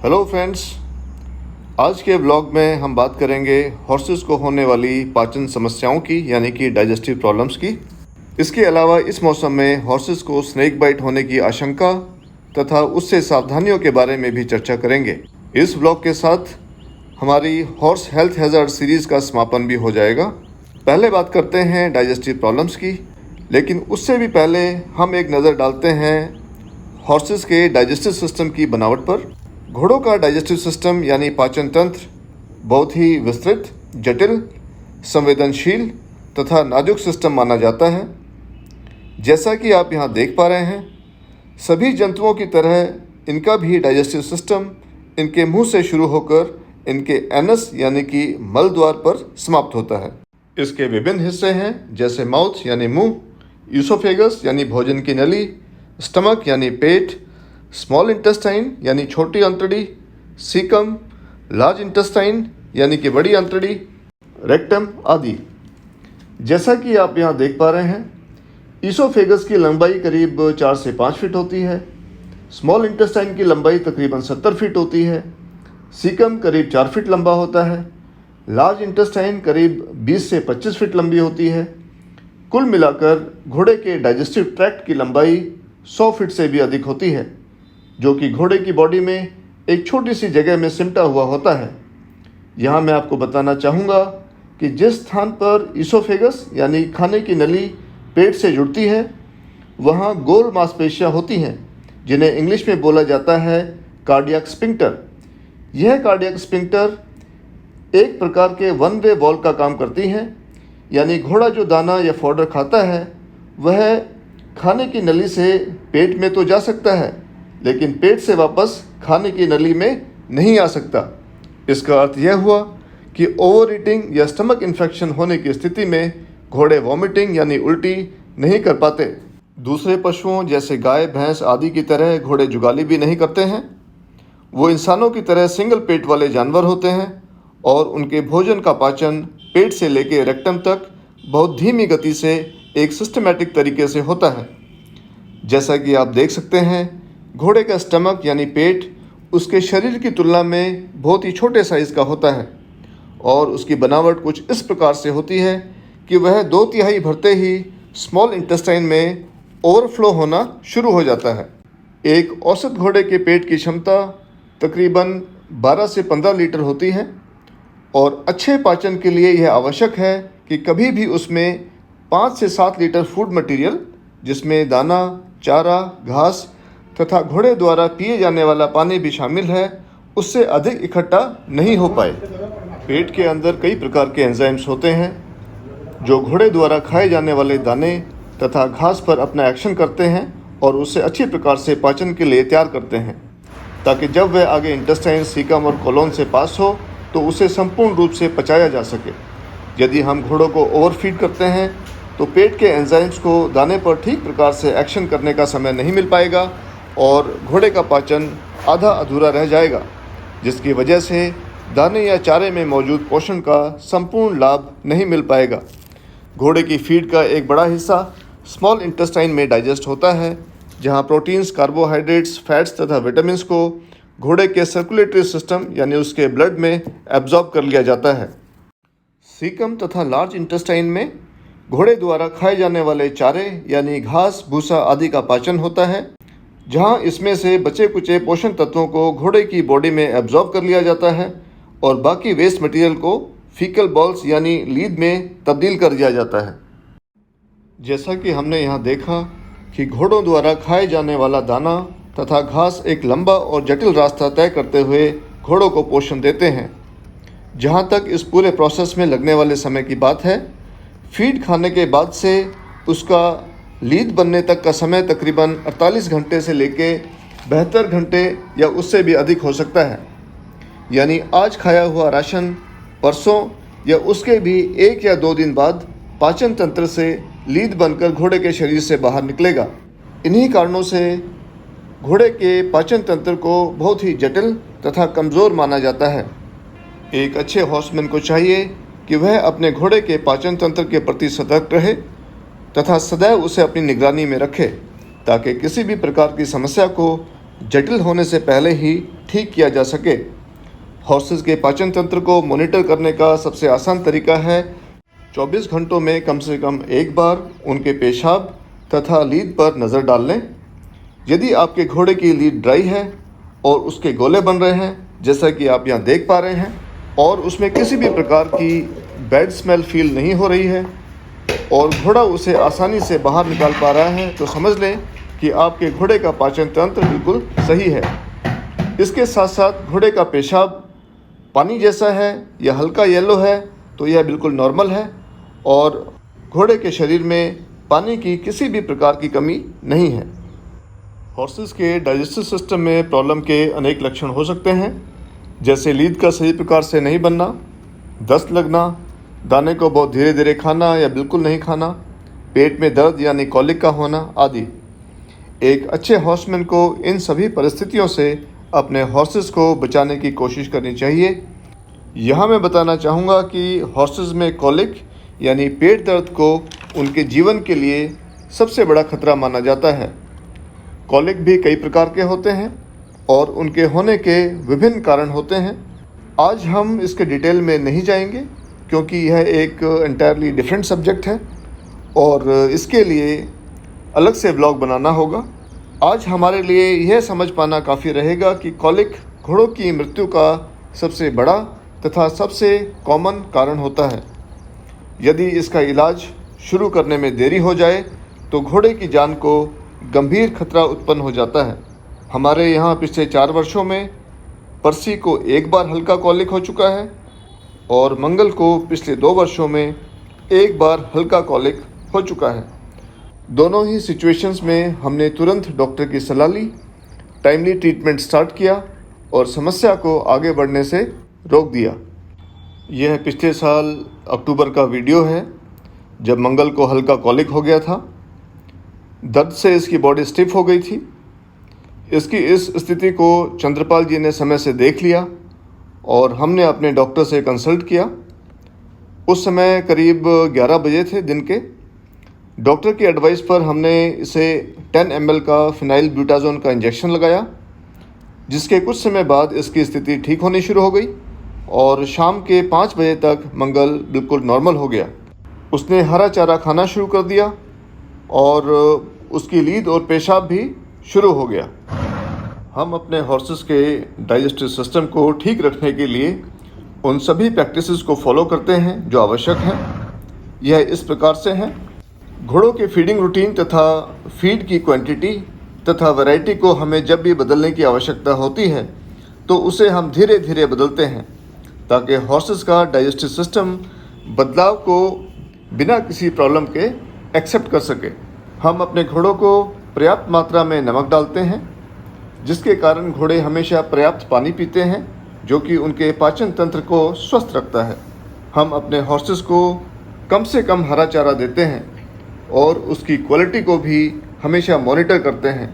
Hello friends, आज के vlog में हम बात करेंगे हॉर्सेस को होने वाली पाचन समस्याओं की, यानी कि डाइजेस्टिव प्रॉब्लम्स की। इसके अलावा इस मौसम में हॉर्सेस को स्नेक बाइट होने की आशंका तथा उससे सावधानियों के बारे में भी चर्चा करेंगे। इस व्लॉग के साथ हमारी हॉर्स हेल्थ हैज़र्ड सीरीज़ का समापन भी हो जाएगा। पहले बात करते हैं डाइजेस्टिव प्रॉब्लम्स की, लेकिन उससे भी पहले हम एक नज़र डालते हैं हॉर्सेस के डाइजेस्टिव सिस्टम की बनावट पर। घोड़ों का डाइजेस्टिव सिस्टम यानी पाचन तंत्र बहुत ही विस्तृत, जटिल, संवेदनशील तथा नाजुक सिस्टम माना जाता है। जैसा कि आप यहाँ देख पा रहे हैं, सभी जंतुओं की तरह इनका भी डाइजेस्टिव सिस्टम इनके मुंह से शुरू होकर इनके एनस यानी कि मल द्वार पर समाप्त होता है। इसके विभिन्न हिस्से हैं, जैसे माउथ यानी मुंह, ईसोफेगस यानी भोजन की नली, स्टमक यानी पेट, स्मॉल इंटेस्टाइन यानी छोटी अंतड़ी, सीकम, लार्ज इंटेस्टाइन यानी कि बड़ी अंतड़ी, रेक्टम आदि। जैसा कि आप यहाँ देख पा रहे हैं, ईसोफेगस की लंबाई करीब 4 से 5 फीट होती है, स्मॉल इंटेस्टाइन की लंबाई तकरीबन 70 फीट होती है, सीकम करीब 4 फीट लंबा होता है, लार्ज इंटेस्टाइन करीब 20 से 25 फीट लंबी होती है। कुल मिलाकर घोड़े के डाइजेस्टिव ट्रैक्ट की लंबाई 100 फीट से भी अधिक होती है, जो कि घोड़े की बॉडी में एक छोटी सी जगह में सिमटा हुआ होता है। यहाँ मैं आपको बताना चाहूँगा कि जिस स्थान पर ईसोफेगस यानी खाने की नली पेट से जुड़ती है, वहाँ गोल मांसपेशियाँ होती हैं, जिन्हें इंग्लिश में बोला जाता है कार्डियक स्फिंक्टर। यह कार्डियक स्फिंक्टर एक प्रकार के वन वे वॉल्व का काम करती हैं, यानी घोड़ा जो दाना या फॉडर खाता है वह खाने की नली से पेट में तो जा सकता है, लेकिन पेट से वापस खाने की नली में नहीं आ सकता। इसका अर्थ यह हुआ कि ओवर ईटिंग या स्टमक इन्फेक्शन होने की स्थिति में घोड़े वॉमिटिंग यानी उल्टी नहीं कर पाते। दूसरे पशुओं जैसे गाय, भैंस आदि की तरह घोड़े जुगाली भी नहीं करते हैं। वो इंसानों की तरह सिंगल पेट वाले जानवर होते हैं और उनके भोजन का पाचन पेट से लेकर रेक्टम तक बहुत धीमी गति से एक सिस्टमैटिक तरीके से होता है। जैसा कि आप देख सकते हैं, घोड़े का स्टमक यानी पेट उसके शरीर की तुलना में बहुत ही छोटे साइज़ का होता है और उसकी बनावट कुछ इस प्रकार से होती है कि वह 2/3 भरते ही स्मॉल इंटेस्टाइन में ओवरफ्लो होना शुरू हो जाता है। एक औसत घोड़े के पेट की क्षमता तकरीबन 12 से 15 लीटर होती है और अच्छे पाचन के लिए यह आवश्यक है कि कभी भी उसमें 5 से 7 लीटर फूड मटेरियल, जिसमें दाना, चारा, घास तथा घोड़े द्वारा पिए जाने वाला पानी भी शामिल है, उससे अधिक इकट्ठा नहीं हो पाए। पेट के अंदर कई प्रकार के एंजाइम्स होते हैं जो घोड़े द्वारा खाए जाने वाले दाने तथा घास पर अपना एक्शन करते हैं और उसे अच्छी प्रकार से पाचन के लिए तैयार करते हैं, ताकि जब वह आगे इंटेस्टाइन, सीकम और कोलोन से पास हो तो उसे संपूर्ण रूप से पचाया जा सके। यदि हम घोड़ों को ओवरफीड करते हैं तो पेट के एंजाइम्स को दाने पर ठीक प्रकार से एक्शन करने का समय नहीं मिल पाएगा और घोड़े का पाचन आधा अधूरा रह जाएगा, जिसकी वजह से दाने या चारे में मौजूद पोषण का संपूर्ण लाभ नहीं मिल पाएगा। घोड़े की फीड का एक बड़ा हिस्सा स्मॉल इंटेस्टाइन में डाइजेस्ट होता है, जहां प्रोटीन्स, कार्बोहाइड्रेट्स, फैट्स तथा विटामिन्स को घोड़े के सर्कुलेटरी सिस्टम यानी उसके ब्लड में एब्जॉर्ब कर लिया जाता है। सीकम तथा लार्ज इंटेस्टाइन में घोड़े द्वारा खाए जाने वाले चारे यानी घास, भूसा आदि का पाचन होता है, जहां इसमें से बचे कुचे पोषण तत्वों को घोड़े की बॉडी में एब्जॉर्ब कर लिया जाता है और बाकी वेस्ट मटेरियल को फीकल बॉल्स यानी लीद में तब्दील कर दिया जाता है। जैसा कि हमने यहाँ देखा कि घोड़ों द्वारा खाए जाने वाला दाना तथा घास एक लंबा और जटिल रास्ता तय करते हुए घोड़ों को पोषण देते हैं। जहाँ तक इस पूरे प्रोसेस में लगने वाले समय की बात है, फीड खाने के बाद से उसका लीद बनने तक का समय तकरीबन 48 घंटे से लेके 72 घंटे या उससे भी अधिक हो सकता है। यानी आज खाया हुआ राशन परसों या उसके भी 1 या 2 दिन बाद पाचन तंत्र से लीद बनकर घोड़े के शरीर से बाहर निकलेगा। इन्हीं कारणों से घोड़े के पाचन तंत्र को बहुत ही जटिल तथा कमज़ोर माना जाता है। एक अच्छे हॉर्समैन को चाहिए कि वह अपने घोड़े के पाचन तंत्र के प्रति सतर्क रहे तथा सदैव उसे अपनी निगरानी में रखे, ताकि किसी भी प्रकार की समस्या को जटिल होने से पहले ही ठीक किया जा सके। हॉर्सेस के पाचन तंत्र को मॉनिटर करने का सबसे आसान तरीका है 24 घंटों में कम से कम एक बार उनके पेशाब तथा लीद पर नज़र डाल लें। यदि आपके घोड़े की लीद ड्राई है और उसके गोले बन रहे हैं, जैसा कि आप यहाँ देख पा रहे हैं, और उसमें किसी भी प्रकार की बैड स्मेल फील नहीं हो रही है और घोड़ा उसे आसानी से बाहर निकाल पा रहा है, तो समझ लें कि आपके घोड़े का पाचन तंत्र बिल्कुल सही है। इसके साथ साथ घोड़े का पेशाब पानी जैसा है या हल्का येलो है तो यह बिल्कुल नॉर्मल है और घोड़े के शरीर में पानी की किसी भी प्रकार की कमी नहीं है। हॉर्सेस के डाइजेस्टिव सिस्टम में प्रॉब्लम के अनेक लक्षण हो सकते हैं, जैसे लीद का सही प्रकार से नहीं बनना, दस्त लगना, दाने को बहुत धीरे धीरे खाना या बिल्कुल नहीं खाना, पेट में दर्द यानी कॉलिक का होना आदि। एक अच्छे हॉर्समैन को इन सभी परिस्थितियों से अपने हॉर्सेस को बचाने की कोशिश करनी चाहिए। यहाँ मैं बताना चाहूँगा कि हॉर्सेस में कॉलिक यानी पेट दर्द को उनके जीवन के लिए सबसे बड़ा खतरा माना जाता है। कॉलिक भी कई प्रकार के होते हैं और उनके होने के विभिन्न कारण होते हैं। आज हम इसके डिटेल में नहीं जाएंगे क्योंकि यह एक एंटायरली डिफरेंट सब्जेक्ट है और इसके लिए अलग से व्लॉग बनाना होगा। आज हमारे लिए यह समझ पाना काफ़ी रहेगा कि कॉलिक घोड़ों की मृत्यु का सबसे बड़ा तथा सबसे कॉमन कारण होता है। यदि इसका इलाज शुरू करने में देरी हो जाए तो घोड़े की जान को गंभीर खतरा उत्पन्न हो जाता है। हमारे यहाँ पिछले 4 वर्षों में परसी को एक बार हल्का कॉलिक हो चुका है और मंगल को पिछले 2 वर्षों में एक बार हल्का कॉलिक हो चुका है। दोनों ही सिचुएशंस में हमने तुरंत डॉक्टर की सलाह ली, टाइमली ट्रीटमेंट स्टार्ट किया और समस्या को आगे बढ़ने से रोक दिया। यह पिछले साल अक्टूबर का वीडियो है जब मंगल को हल्का कॉलिक हो गया था। दर्द से इसकी बॉडी स्टिफ हो गई थी। इसकी इस स्थिति को चंद्रपाल जी ने समय से देख लिया और हमने अपने डॉक्टर से कंसल्ट किया। उस समय करीब 11 बजे थे दिन के। डॉक्टर की एडवाइस पर हमने इसे 10 ml का फिनाइल ब्यूटाजोन का इंजेक्शन लगाया, जिसके कुछ समय बाद इसकी स्थिति ठीक होनी शुरू हो गई और शाम के 5 बजे तक मंगल बिल्कुल नॉर्मल हो गया। उसने हरा चारा खाना शुरू कर दिया और उसकी लीद और पेशाब भी शुरू हो गया। हम अपने हॉर्सेस के डाइजेस्टिव सिस्टम को ठीक रखने के लिए उन सभी प्रैक्टिसेस को फॉलो करते हैं जो आवश्यक हैं। यह इस प्रकार से हैं। घोड़ों के फीडिंग रूटीन तथा फीड की क्वांटिटी तथा वैरायटी को हमें जब भी बदलने की आवश्यकता होती है तो उसे हम धीरे धीरे बदलते हैं ताकि हॉर्सेस का डाइजेस्टिव सिस्टम बदलाव को बिना किसी प्रॉब्लम के एक्सेप्ट कर सके। हम अपने घोड़ों को पर्याप्त मात्रा में नमक डालते हैं, जिसके कारण घोड़े हमेशा पर्याप्त पानी पीते हैं, जो कि उनके पाचन तंत्र को स्वस्थ रखता है। हम अपने हॉर्सेस को कम से कम हरा चारा देते हैं और उसकी क्वालिटी को भी हमेशा मॉनिटर करते हैं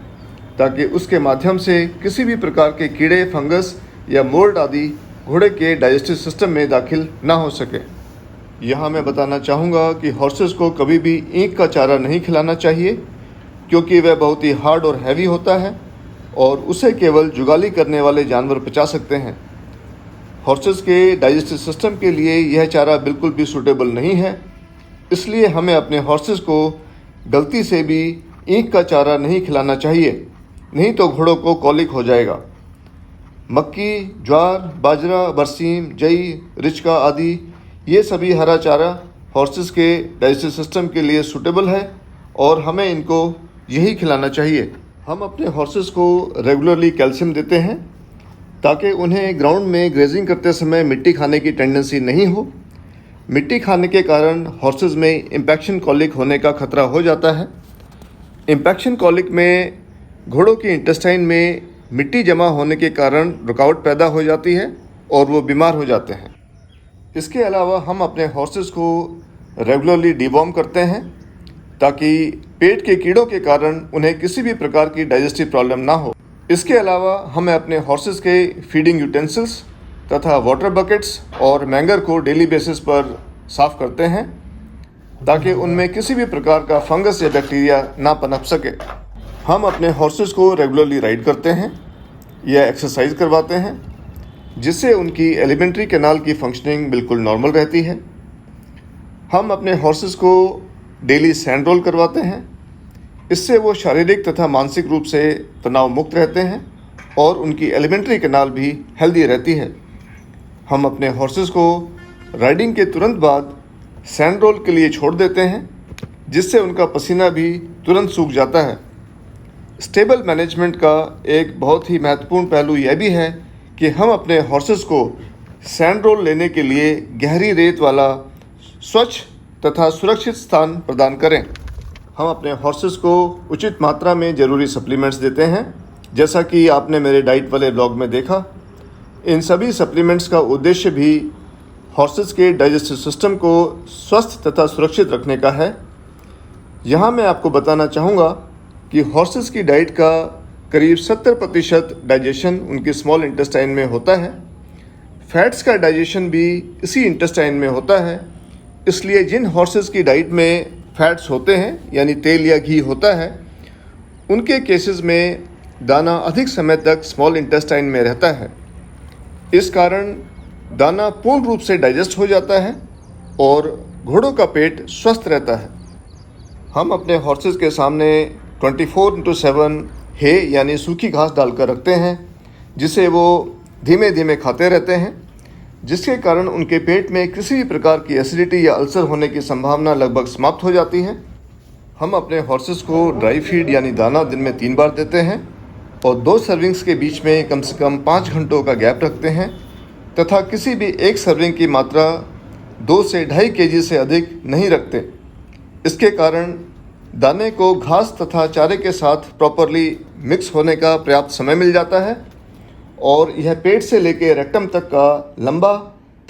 ताकि उसके माध्यम से किसी भी प्रकार के कीड़े, फंगस या मोल्ड आदि घोड़े के डाइजेस्टिव सिस्टम में दाखिल ना हो सके। यहाँ मैं बताना चाहूँगा कि हॉर्सेस को कभी भी ईंख का चारा नहीं खिलाना चाहिए क्योंकि वह बहुत ही हार्ड और हैवी होता है और उसे केवल जुगाली करने वाले जानवर पचा सकते हैं। हॉर्सेस के डाइजेस्टिव सिस्टम के लिए यह चारा बिल्कुल भी सूटेबल नहीं है, इसलिए हमें अपने हॉर्सेस को गलती से भी ईंख का चारा नहीं खिलाना चाहिए, नहीं तो घोड़ों को कॉलिक हो जाएगा। मक्की, ज्वार, बाजरा, बरसीम, जई, रिचका आदि ये सभी हरा चारा हॉर्सेस के डाइजेस्टिव सिस्टम के लिए सूटेबल है और हमें इनको यही खिलाना चाहिए। हम अपने हॉर्सेस को रेगुलरली कैल्शियम देते हैं ताकि उन्हें ग्राउंड में ग्रेजिंग करते समय मिट्टी खाने की टेंडेंसी नहीं हो। मिट्टी खाने के कारण हॉर्सेस में इम्पैक्शन कॉलिक होने का खतरा हो जाता है। इम्पैक्शन कॉलिक में घोड़ों की इंटेस्टाइन में मिट्टी जमा होने के कारण रुकावट पैदा हो जाती है और वो बीमार हो जाते हैं। इसके अलावा हम अपने हॉर्सेस को रेगुलरली डिवॉर्म करते हैं ताकि पेट के कीड़ों के कारण उन्हें किसी भी प्रकार की डाइजेस्टिव प्रॉब्लम ना हो। इसके अलावा हमें अपने हॉर्सेस के फीडिंग यूटेंसिल्स तथा वाटर बकेट्स और मैंगर को डेली बेसिस पर साफ़ करते हैं ताकि उनमें किसी भी प्रकार का फंगस या बैक्टीरिया ना पनप सके। हम अपने हॉर्सेस को रेगुलरली राइड करते हैं या एक्सरसाइज करवाते हैं, जिससे उनकी एलिमेंट्री कैनाल की फंक्शनिंग बिल्कुल नॉर्मल रहती है। हम अपने हॉर्सेस को डेली सैंड रोल करवाते हैं, इससे वो शारीरिक तथा मानसिक रूप से तनाव मुक्त रहते हैं और उनकी एलिमेंट्री कैनाल भी हेल्दी रहती है। हम अपने हॉर्सेस को राइडिंग के तुरंत बाद सैंड रोल के लिए छोड़ देते हैं, जिससे उनका पसीना भी तुरंत सूख जाता है। स्टेबल मैनेजमेंट का एक बहुत ही महत्वपूर्ण पहलू यह भी है कि हम अपने हॉर्सेस को सैंड रोल लेने के लिए गहरी रेत वाला स्वच्छ तथा सुरक्षित स्थान प्रदान करें। हम अपने हॉर्सेस को उचित मात्रा में ज़रूरी सप्लीमेंट्स देते हैं, जैसा कि आपने मेरे डाइट वाले ब्लॉग में देखा। इन सभी सप्लीमेंट्स का उद्देश्य भी हॉर्सेस के डाइजेस्टिव सिस्टम को स्वस्थ तथा सुरक्षित रखने का है। यहाँ मैं आपको बताना चाहूँगा कि हॉर्सेस की डाइट का करीब 70% डाइजेशन उनके स्मॉल इंटेस्टाइन में होता है। फैट्स का डाइजेशन भी इसी इंटेस्टाइन में होता है, इसलिए जिन हॉर्सेस की डाइट में फैट्स होते हैं यानी तेल या घी होता है, उनके केसेस में दाना अधिक समय तक स्मॉल इंटेस्टाइन में रहता है। इस कारण दाना पूर्ण रूप से डाइजेस्ट हो जाता है और घोड़ों का पेट स्वस्थ रहता है। हम अपने हॉर्सेस के सामने 24/7 हे यानी सूखी घास डालकर रखते हैं, जिसे वो धीमे धीमे खाते रहते हैं, जिसके कारण उनके पेट में किसी भी प्रकार की एसिडिटी या अल्सर होने की संभावना लगभग समाप्त हो जाती है। हम अपने हॉर्सेस को ड्राई फीड यानी दाना दिन में 3 बार देते हैं और 2 सर्विंग्स के बीच में कम से कम 5 घंटों का गैप रखते हैं तथा किसी भी एक सर्विंग की मात्रा 2 से 2.5 kg से अधिक नहीं रखते। इसके कारण दाने को घास तथा चारे के साथ प्रॉपरली मिक्स होने का पर्याप्त समय मिल जाता है और यह पेट से लेकर रेक्टम तक का लंबा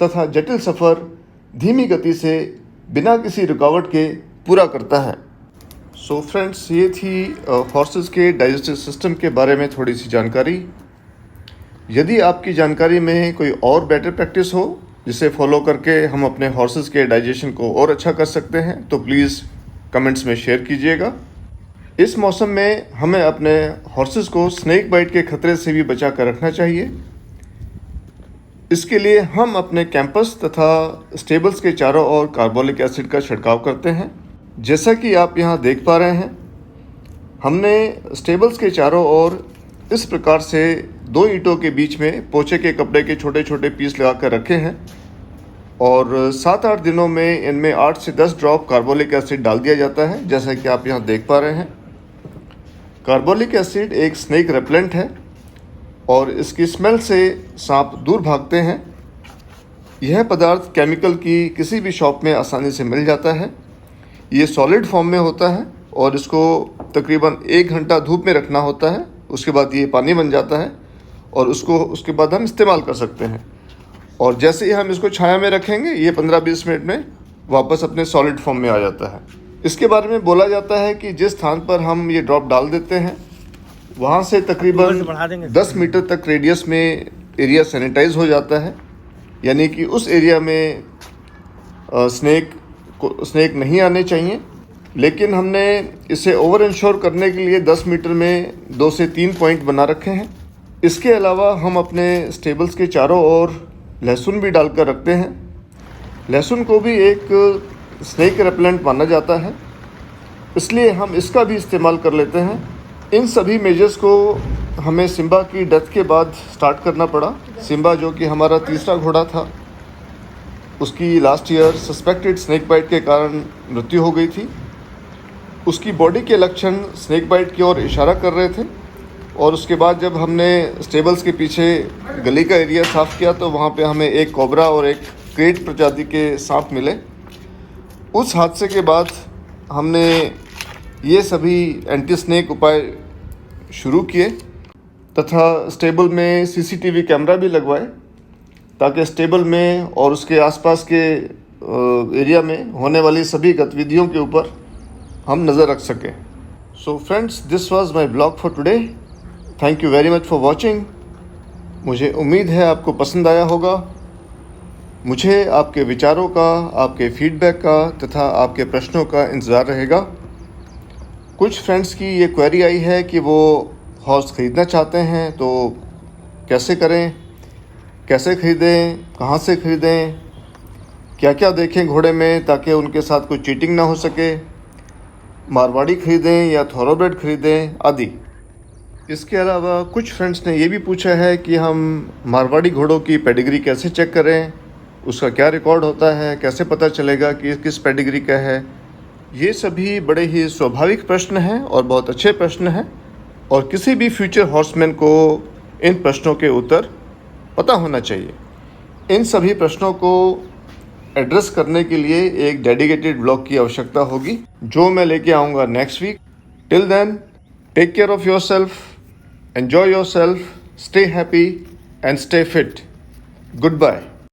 तथा जटिल सफ़र धीमी गति से बिना किसी रुकावट के पूरा करता है। सो फ्रेंड्स, ये थी हॉर्सेस के डाइजेस्टिव सिस्टम के बारे में थोड़ी सी जानकारी। यदि आपकी जानकारी में कोई और बेटर प्रैक्टिस हो जिसे फॉलो करके हम अपने हॉर्सेस के डाइजेशन को और अच्छा कर सकते हैं, तो प्लीज़ कमेंट्स में शेयर कीजिएगा। इस मौसम में हमें अपने हॉर्सेस को स्नेक बाइट के खतरे से भी बचा कर रखना चाहिए। इसके लिए हम अपने कैंपस तथा स्टेबल्स के चारों ओर कार्बोलिक एसिड का छिड़काव करते हैं। जैसा कि आप यहाँ देख पा रहे हैं, हमने स्टेबल्स के चारों ओर इस प्रकार से 2 ईंटों के बीच में पोछे के कपड़े के छोटे छोटे पीस लगा कर रखे हैं और 7-8 दिनों में इनमें 8 से 10 ड्रॉप कार्बोलिक एसिड डाल दिया जाता है, जैसा कि आप यहाँ देख पा रहे हैं। कार्बोलिक एसिड एक स्नेक रेपेलेंट है और इसकी स्मेल से सांप दूर भागते हैं। यह पदार्थ केमिकल की किसी भी शॉप में आसानी से मिल जाता है। ये सॉलिड फॉर्म में होता है और इसको तकरीबन 1 घंटा धूप में रखना होता है। उसके बाद ये पानी बन जाता है और उसके बाद हम इस्तेमाल कर सकते हैं। और जैसे ही हम इसको छाया में रखेंगे, ये 15-20 मिनट में वापस अपने सॉलिड फॉर्म में आ जाता है। इसके बारे में बोला जाता है कि जिस स्थान पर हम ये ड्रॉप डाल देते हैं, वहाँ से तकरीबन 10 मीटर तक रेडियस में एरिया सैनिटाइज हो जाता है, यानी कि उस एरिया में स्नेक नहीं आने चाहिए। लेकिन हमने इसे ओवर इंश्योर करने के लिए 10 मीटर में 2 से 3 पॉइंट बना रखे हैं। इसके अलावा हम अपने स्टेबल्स के चारों ओर लहसुन भी डालकर रखते हैं। लहसुन को भी एक स्नेक रेपेलेंट माना जाता है, इसलिए हम इसका भी इस्तेमाल कर लेते हैं। इन सभी मेजर्स को हमें सिम्बा की डेथ के बाद स्टार्ट करना पड़ा। सिम्बा जो कि हमारा तीसरा घोड़ा था, उसकी last year suspected snake bite के कारण मृत्यु हो गई थी। उसकी बॉडी के लक्षण स्नेक बाइट की ओर इशारा कर रहे थे और उसके बाद जब हमने स्टेबल्स के पीछे गली का एरिया साफ़ किया तो वहाँ पे हमें एक कोबरा और एक क्रेट प्रजाति के सांप मिले। उस हादसे के बाद हमने ये सभी एंटी स्नेक उपाय शुरू किए तथा स्टेबल में सीसीटीवी कैमरा भी लगवाए, ताकि स्टेबल में और उसके आसपास के एरिया में होने वाली सभी गतिविधियों के ऊपर हम नज़र रख सकें। So friends, this was my blog for today. Thank you very much for watching. मुझे उम्मीद है आपको पसंद आया होगा। मुझे आपके विचारों का, आपके फीडबैक का तथा आपके प्रश्नों का इंतज़ार रहेगा। कुछ फ्रेंड्स की ये क्वेरी आई है कि वो हॉर्स ख़रीदना चाहते हैं, तो कैसे करें, कैसे ख़रीदें, कहाँ से ख़रीदें, क्या क्या देखें घोड़े में ताकि उनके साथ कोई चीटिंग ना हो सके, मारवाड़ी ख़रीदें या थॉरोब्रेड ख़रीदें आदि। इसके अलावा कुछ फ्रेंड्स ने ये भी पूछा है कि हम मारवाड़ी घोड़ों की पेडिग्री कैसे चेक करें, उसका क्या रिकॉर्ड होता है, कैसे पता चलेगा कि किस पेडिग्री का है। ये सभी बड़े ही स्वाभाविक प्रश्न हैं और बहुत अच्छे प्रश्न हैं, और किसी भी फ्यूचर हॉर्समैन को इन प्रश्नों के उत्तर पता होना चाहिए। इन सभी प्रश्नों को एड्रेस करने के लिए एक डेडिकेटेड ब्लॉग की आवश्यकता होगी, जो मैं लेके आऊँगा next week. Till then, take care of yourself, enjoy yourself, stay happy and stay fit. Good bye.